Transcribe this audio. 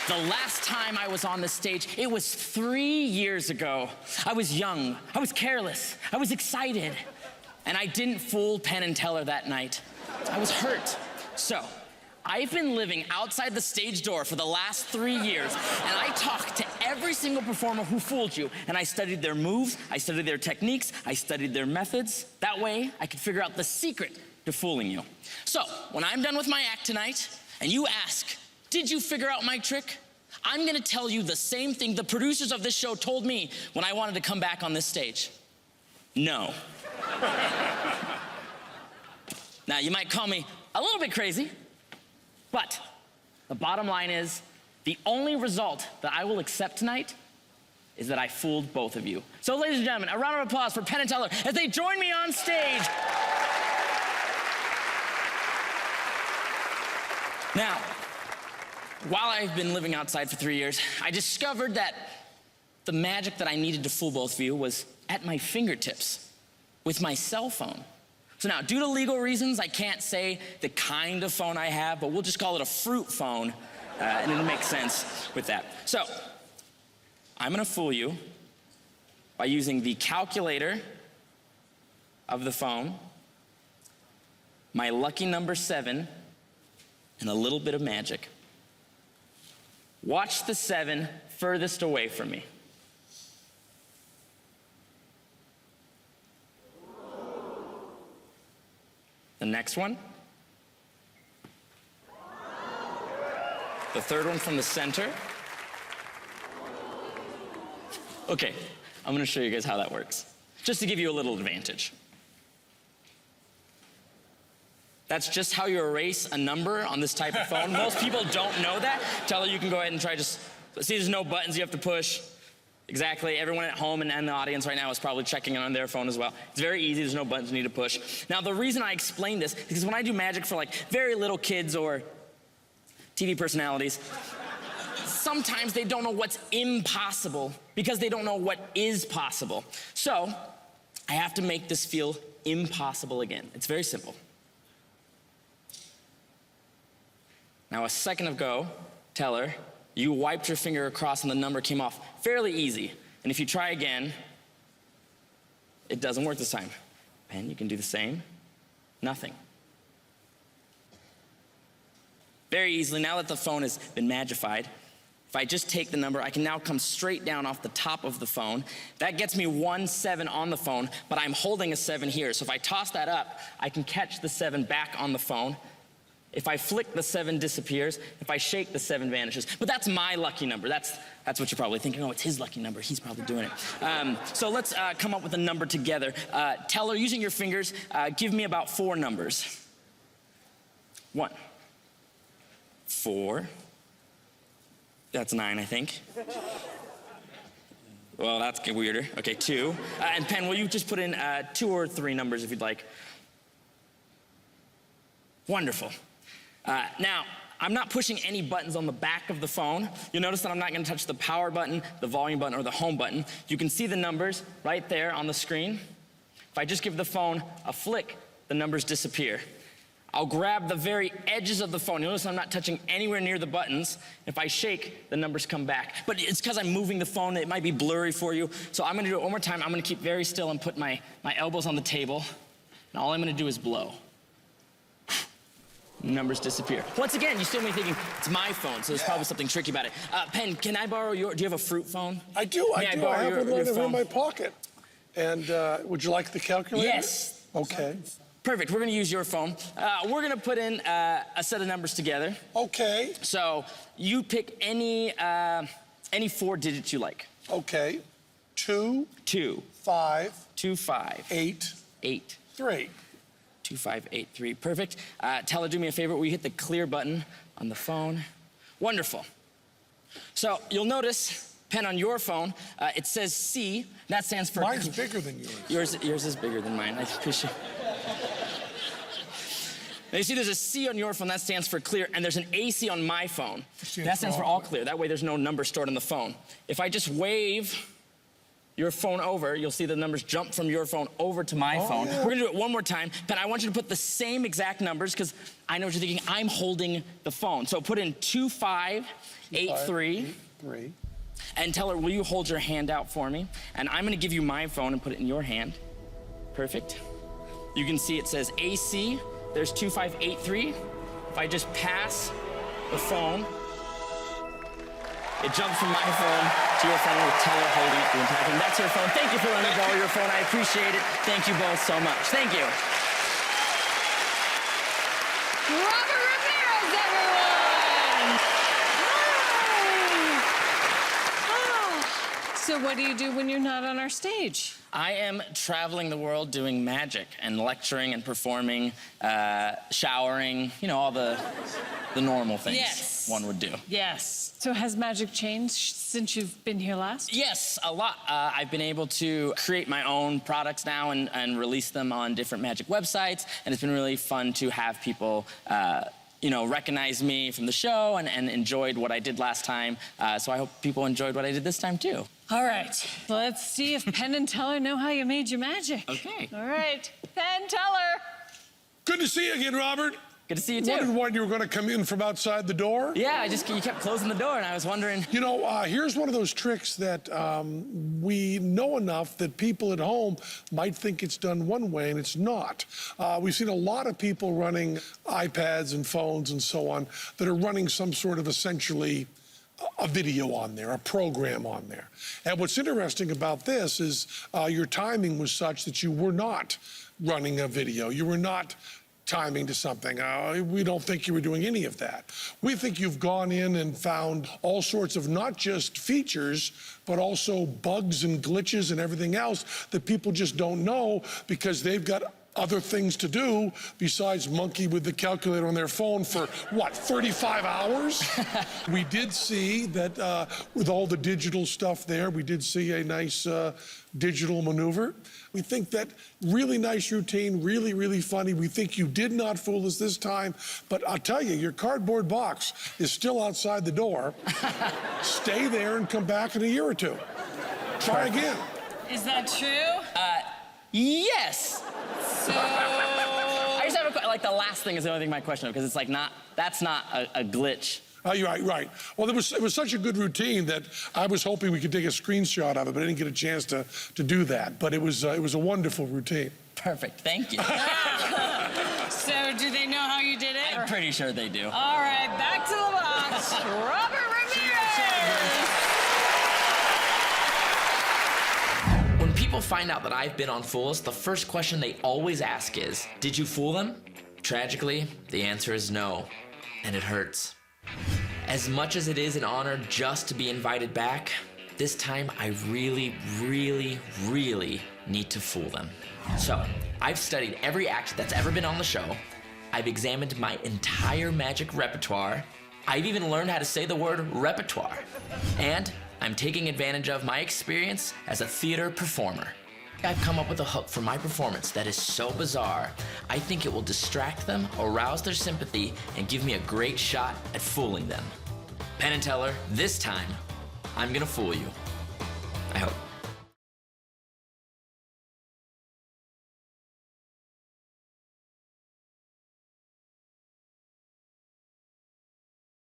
The last time I was on the stage, it was 3 years ago. I was young, I was careless, I was excited, and I didn't fool Penn and Teller that night. I was hurt. So, I've been living outside the stage door for the last 3 years, and I talked to every single performer who fooled you, and I studied their moves, I studied their techniques, I studied their methods. That way, I could figure out the secret to fooling you. So, when I'm done with my act tonight, and you ask, did you figure out my trick? I'm gonna tell you the same thing the producers of this show told me when I wanted to come back on this stage. No. Now, you might call me a little bit crazy, but the bottom line is, the only result that I will accept tonight is that I fooled both of you. So, ladies and gentlemen, a round of applause for Penn and Teller as they join me on stage. Now, while I've been living outside for 3 years, I discovered that the magic that I needed to fool both of you was at my fingertips with my cell phone. So now, due to legal reasons, I can't say the kind of phone I have, but we'll just call it a fruit phone, and it'll make sense with that. So, I'm gonna fool you by using the calculator of the phone, my lucky number 7, and a little bit of magic. Watch the 7 furthest away from me. The next one. The third one from the center. Okay, I'm gonna show you guys how that works, just to give you a little advantage. That's just how you erase a number on this type of phone. Most people don't know that. Teller, you can go ahead and try just, see there's no buttons you have to push. Exactly, everyone at home and the audience right now is probably checking in on their phone as well. It's very easy, there's no buttons you need to push. Now the reason I explain this is because when I do magic for like very little kids or TV personalities, sometimes they don't know what's impossible because they don't know what is possible. So, I have to make this feel impossible again. It's very simple. Now, a second ago, Teller, you wiped your finger across and the number came off fairly easy. And if you try again, it doesn't work this time. Penn, you can do the same. Nothing. Very easily, now that the phone has been magified, if I just take the number, I can now come straight down off the top of the phone. That gets me 1 7 on the phone, but I'm holding a 7 here. So if I toss that up, I can catch the 7 back on the phone. If I flick, the 7 disappears. If I shake, the 7 vanishes. But that's my lucky number. That's what you're probably thinking. Oh, it's his lucky number. He's probably doing it. So let's come up with a number together. Teller, using your fingers, give me about 4 numbers. 1, 4. That's 9, I think. Well, that's weirder. Okay, 2. And Penn, will you just put in 2 or 3 numbers if you'd like? Wonderful. Now, I'm not pushing any buttons on the back of the phone. You'll notice that I'm not gonna touch the power button, the volume button, or the home button. You can see the numbers right there on the screen. If I just give the phone a flick, the numbers disappear. I'll grab the very edges of the phone. You'll notice I'm not touching anywhere near the buttons. If I shake, the numbers come back. But it's because I'm moving the phone. It might be blurry for you. So I'm gonna do it one more time. I'm gonna keep very still and put my elbows on the table. And all I'm gonna do is blow. Numbers disappear. Once again, you still may be thinking, it's my phone, so there's probably something tricky about it. Penn, can I borrow do you have a fruit phone? I do, I do. I have one in my pocket. And would you like the calculator? Yes. Okay. Perfect, we're gonna use your phone. We're gonna put in a set of numbers together. Okay. So, you pick any 4 digits you like. Okay. 2. 2. 5. 2, 5. 8. 8. 3. 2, 5, 8, 3. Perfect. Teller, do me a favor. Will you hit the clear button on the phone? Wonderful. So you'll notice, Penn, on your phone, it says C. That stands for... Mine's bigger than yours. Yours is bigger than mine. I appreciate it. Now you see there's a C on your phone. That stands for clear. And there's an AC on my phone. That stands for all clear. That way there's no number stored on the phone. If I just wave your phone over. You'll see the numbers jump from your phone over to my phone. Yeah. We're gonna do it one more time. Penn, I want you to put the same exact numbers, because I know what you're thinking. I'm holding the phone. So put in 2583. And Teller, will you hold your hand out for me? And I'm gonna give you my phone and put it in your hand. Perfect. You can see it says AC, there's 2583. If I just pass the phone, it jumps from my phone to your phone with Teller holding it the entire time. That's your phone. Thank you for letting me borrow your phone. I appreciate it. Thank you both so much. Thank you. Robert Ramirez, everyone! Hi. So what do you do when you're not on our stage? I am traveling the world doing magic and lecturing and performing, showering, you know, all the normal things one would do. Yes. So has magic changed since you've been here last? Yes, a lot. I've been able to create my own products now and release them on different magic websites, and it's been really fun to have people you know, recognize me from the show and enjoyed what I did last time. So I hope people enjoyed what I did this time too. All right, let's see if Penn and Teller know how you made your magic. Okay. All right, Penn, Teller. Good to see you again, Robert. Good to see you too. Wondered why you were going to come in from outside the door. Yeah, you kept closing the door, and I was wondering. You know, here's one of those tricks that we know enough that people at home might think it's done one way, and it's not. We've seen a lot of people running iPads and phones and so on that are running some sort of essentially a video on there, a program on there. And what's interesting about this is your timing was such that you were not running a video. You were not timing to something. We don't think you were doing any of that. We think you've gone in and found all sorts of not just features, but also bugs and glitches and everything else that people just don't know because they've got other things to do besides monkey with the calculator on their phone for, what, 35 hours? We did see that with all the digital stuff there, we did see a nice digital maneuver. We think that really nice routine, really, really funny. We think you did not fool us this time, but I'll tell you, your cardboard box is still outside the door. Stay there and come back in a year or two. Try again. Is that true? Yes. So... I just have like the last thing is the only thing my question, because it's like that's not a glitch. Oh, you're right. Well, it was such a good routine that I was hoping we could take a screenshot of it, but I didn't get a chance to do that. But it was a wonderful routine. Perfect, thank you. So do they know how you did it? I'm pretty sure they do. All right, back to the box. Robert Ramirez. When people find out that I've been on Fool Us, the first question they always ask is, did you fool them? Tragically, the answer is no, and it hurts. As much as it is an honor just to be invited back, this time I really, really, really need to fool them. So, I've studied every act that's ever been on the show. I've examined my entire magic repertoire. I've even learned how to say the word repertoire. And I'm taking advantage of my experience as a theater performer. I've come up with a hook for my performance that is so bizarre, I think it will distract them, arouse their sympathy, and give me a great shot at fooling them. Penn and Teller, this time, I'm gonna fool you. I hope.